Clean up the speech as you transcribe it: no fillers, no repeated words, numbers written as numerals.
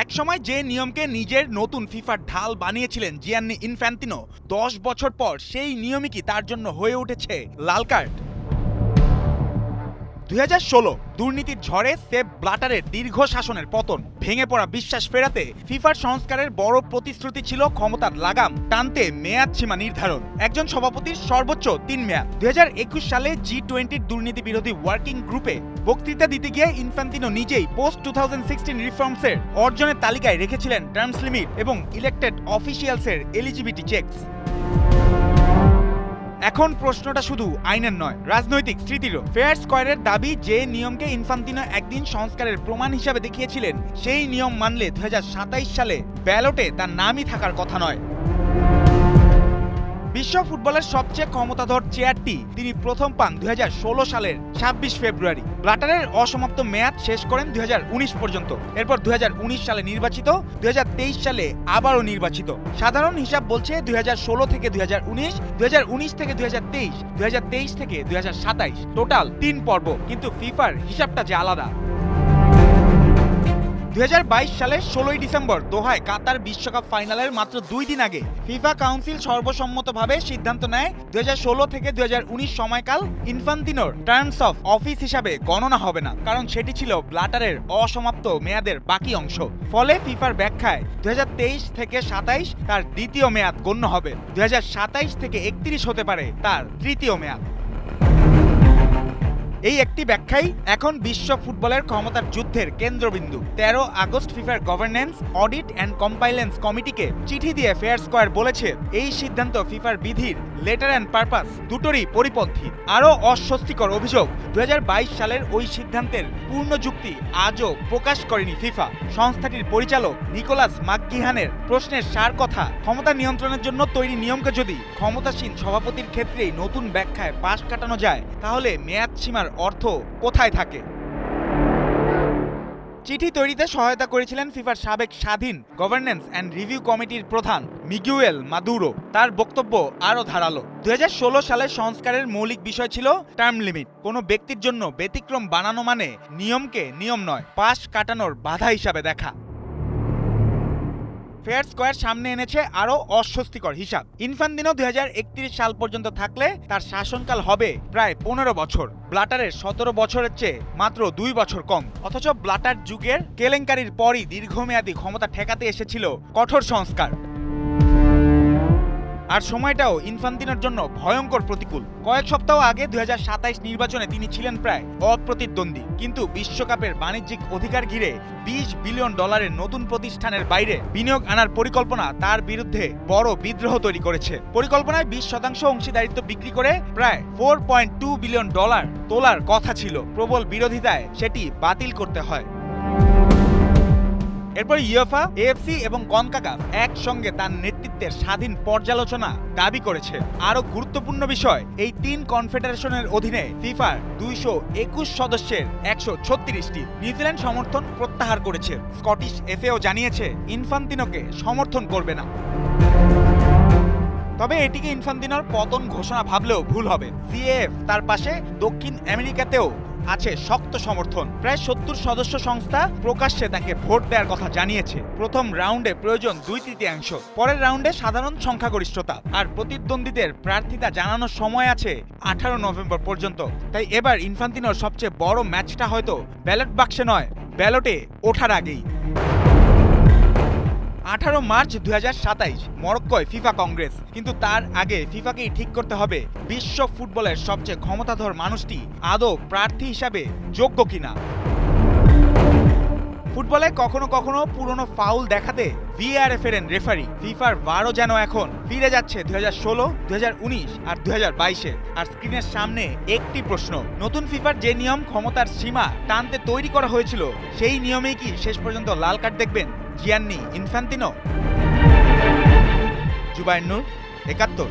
একসময় যে নিয়মকে নিজের নতুন ফিফার ঢাল বানিয়েছিলেন জিয়ান্নি ইনফ্যান্তিনো, 10 বছর পর সেই নিয়মই কি তার জন্য হয়ে উঠেছে লাল কার্ড? 2016 দুর্নীতির ঝড়ে সেপ ব্লাটারের দীর্ঘ শাসনের পতন, ভেঙে পড়া বিশ্বাস ফেরাতে ফিফার সংস্কারের বড় প্রতিশ্রুতি ছিল ক্ষমতার লাগাম টানতে মেয়াদ সীমা নির্ধারণ। একজন সভাপতির সর্বোচ্চ 3 মেয়াদ। 2021 সালে G20 দুর্নীতি বিরোধী ওয়ার্কিং গ্রুপে বক্তৃতা দিতে গিয়ে ইনফ্যান্তিনো নিজেই পোস্ট 2016 রিফর্মসের অর্জনের তালিকায় রেখেছিলেন টার্মস লিমিট এবং ইলেক্টেড অফিসিয়ালসের এলিজিবিলিটি চেকস। এখন প্রশ্নটা শুধু আইনের নয়, রাজনৈতিক স্মৃতিরও। ফেয়ার স্কয়ারের দাবি, যে নিয়মকে ইনফ্যান্তিনো একদিন সংস্কারের প্রমাণ হিসাবে দেখিয়েছিলেন, সেই নিয়ম মানলে 2027 সালে ব্যালটে তার নামই থাকার কথা নয়। বিশ্ব ফুটবলের সবচেয়ে ক্ষমতাধর চেয়ারটি তিনি প্রথম পান 2016 সালের 26 ফেব্রুয়ারি। ব্লাটারের অসমাপ্ত মেয়াদ শেষ করেন 2019 পর্যন্ত। এরপর 2019 সালে নির্বাচিত, 2023 সালে আবারও নির্বাচিত। সাধারণ হিসাব বলছে 2016 থেকে 2019, 2019 থেকে 2023, 2023 থেকে 2027, টোটাল 3 পর্ব। কিন্তু ফিফার হিসাবটা যে আলাদা। 2022 সালের 16 ডিসেম্বর দোহায় কাতার বিশ্বকাপ ফাইনালের মাত্র 2 দিন আগে ফিফা কাউন্সিল সর্বসম্মতভাবে সিদ্ধান্ত নেয় 2016 থেকে 2019 সময়কাল ইনফ্যান্তিনোর টার্মস অফ অফিস হিসাবে গণনা হবে না, কারণ সেটি ছিল ব্লাটারের অসমাপ্ত মেয়াদের বাকি অংশ। ফলে ফিফার ব্যাখ্যায় 2023 থেকে 27 তার দ্বিতীয় মেয়াদ গণ্য হবে, 2027 থেকে 31 হতে পারে তার তৃতীয় মেয়াদ। এই একটি ব্যাখ্যাই এখন বিশ্ব ফুটবলের ক্ষমতার যুদ্ধের কেন্দ্রবিন্দু। 13 আগস্ট ফিফার গভর্নেন্স, অডিট অ্যান্ড কম্পাইলেন্স কমিটিকে চিঠি দিয়ে ফেয়ার স্কয়ার বলেছে, এই সিদ্ধান্ত ফিফার বিধির লেটার অ্যান্ড পারপাস দুটোরই পরিপন্থী। আরও অস্বস্তিকর অভিযোগ, 2022 সালের ওই সিদ্ধান্তের পূর্ণ যুক্তি আজও প্রকাশ করেনি ফিফা। সংস্থাটির পরিচালক নিকোলাস মাকগিহানের প্রশ্নের সার কথা, ক্ষমতা নিয়ন্ত্রণের জন্য তৈরি নিয়মকে যদি ক্ষমতাসীন সভাপতির ক্ষেত্রেই নতুন ব্যাখ্যায় পাশ কাটানো যায়, তাহলে মেয়াদ সীমার অর্থ কোথায় থাকে? চিঠি তৈরিতে সহায়তা করেছিলেন ফিফার সাবেক স্বাধীন গভর্নেন্স অ্যান্ড রিভিউ কমিটির প্রধান মিগুয়েল মাদুরো। তার বক্তব্য আরও ধারালো। 2016 সালের সংস্কারের মৌলিক বিষয় ছিল টার্ম লিমিট। কোনো ব্যক্তির জন্য ব্যতিক্রম বানানো মানে নিয়মকে নিয়ম নয়, পাশ কাটানোর বাধা হিসাবে দেখা। ফেয়ার স্কয়ার সামনে এনেছে আরও অস্বস্তিকর হিসাব। ইনফ্যান্তিনো 2031 সাল পর্যন্ত থাকলে তার শাসনকাল হবে প্রায় 15 বছর। ব্লাটারের 17 বছরের চেয়ে মাত্র 2 বছর কম। অথচ ব্লাটার যুগের কেলেঙ্কারির পরই দীর্ঘমেয়াদী ক্ষমতা ঠেকাতে এসেছিল কঠোর সংস্কার। আর সময়টাও ইনফ্যান্তিনোর জন্য ভয়ঙ্কর প্রতিকূল। কয়েক সপ্তাহ আগে 2027 নির্বাচনে তিনি ছিলেন প্রায় অপ্রতিদ্বন্দ্বী, কিন্তু বিশ্বকাপের বাণিজ্যিক অধিকার ঘিরে $20 বিলিয়ন নতুন প্রতিষ্ঠানের বাইরে বিনিয়োগ আনার পরিকল্পনা তার বিরুদ্ধে বড় বিদ্রোহ তৈরি করেছে। পরিকল্পনায় 20% অংশীদারিত্ব বিক্রি করে প্রায় $4.2 বিলিয়ন তোলার কথা ছিল। প্রবল বিরোধিতায় সেটি বাতিল করতে হয়। এরপর ইউএফা, এএফসি এবং কনকাকাফ একসঙ্গে তার নেতৃত্বের স্বাধীন পর্যালোচনা দাবি করেছে। আরও গুরুত্বপূর্ণ বিষয়, এই 3 কনফেডারেশনের অধীনে ফিফার 221 সদস্যের 136টি নিউজিল্যান্ড সমর্থন প্রত্যাহার করেছে। স্কটিশ এফএও জানিয়েছে ইনফ্যান্তিনোকে সমর্থন করবে না। তবে এটিকে ইনফ্যান্তিনোর পতন ঘোষণা ভাবলেও ভুল হবে। সিএএফ তার পাশে, দক্ষিণ আমেরিকাতেও আছে শক্ত সমর্থন। প্রায় 70 সদস্য সংস্থা প্রকাশ্যে তাকে ভোট দেওয়ার কথা জানিয়েছে। প্রথম রাউন্ডে প্রয়োজন 2/3, পরের রাউন্ডে সাধারণ সংখ্যাগরিষ্ঠতা। আর প্রতিদ্বন্দ্বীদের প্রার্থিতা জানানোর সময় আছে 18 নভেম্বর পর্যন্ত। তাই এবার ইনফ্যান্তিনোর সবচেয়ে বড় ম্যাচটা হয়তো ব্যালট বাক্সে নয়, ব্যালটে ওঠার আগেই। 18 মার্চ 2027 মরক্কোয় ফিফা কংগ্রেস। কিন্তু তার আগে ফিফাকেই ঠিক করতে হবে বিশ্ব ফুটবলের সবচেয়ে ক্ষমতাধর মানুষটি আদৌ প্রার্থী হিসাবে যোগ্য কিনা। ফুটবলে কখনো কখনো পুরনো ফাউল দেখাতে ভিএআরে ফেরেন রেফারি। ফিফার বারও যেন এখন ফিরে যাচ্ছে 2016, 2019 আর 2022-এ। আর স্ক্রিনের সামনে একটি প্রশ্ন, নতুন ফিফার যে নিয়ম ক্ষমতার সীমা টানতে তৈরি করা হয়েছিল, সেই নিয়মেই কি শেষ পর্যন্ত লাল কার্ড দেখবেন জিয়ান্নি ইনফ্যান্তিনো? জুবায়ের নূর, 71।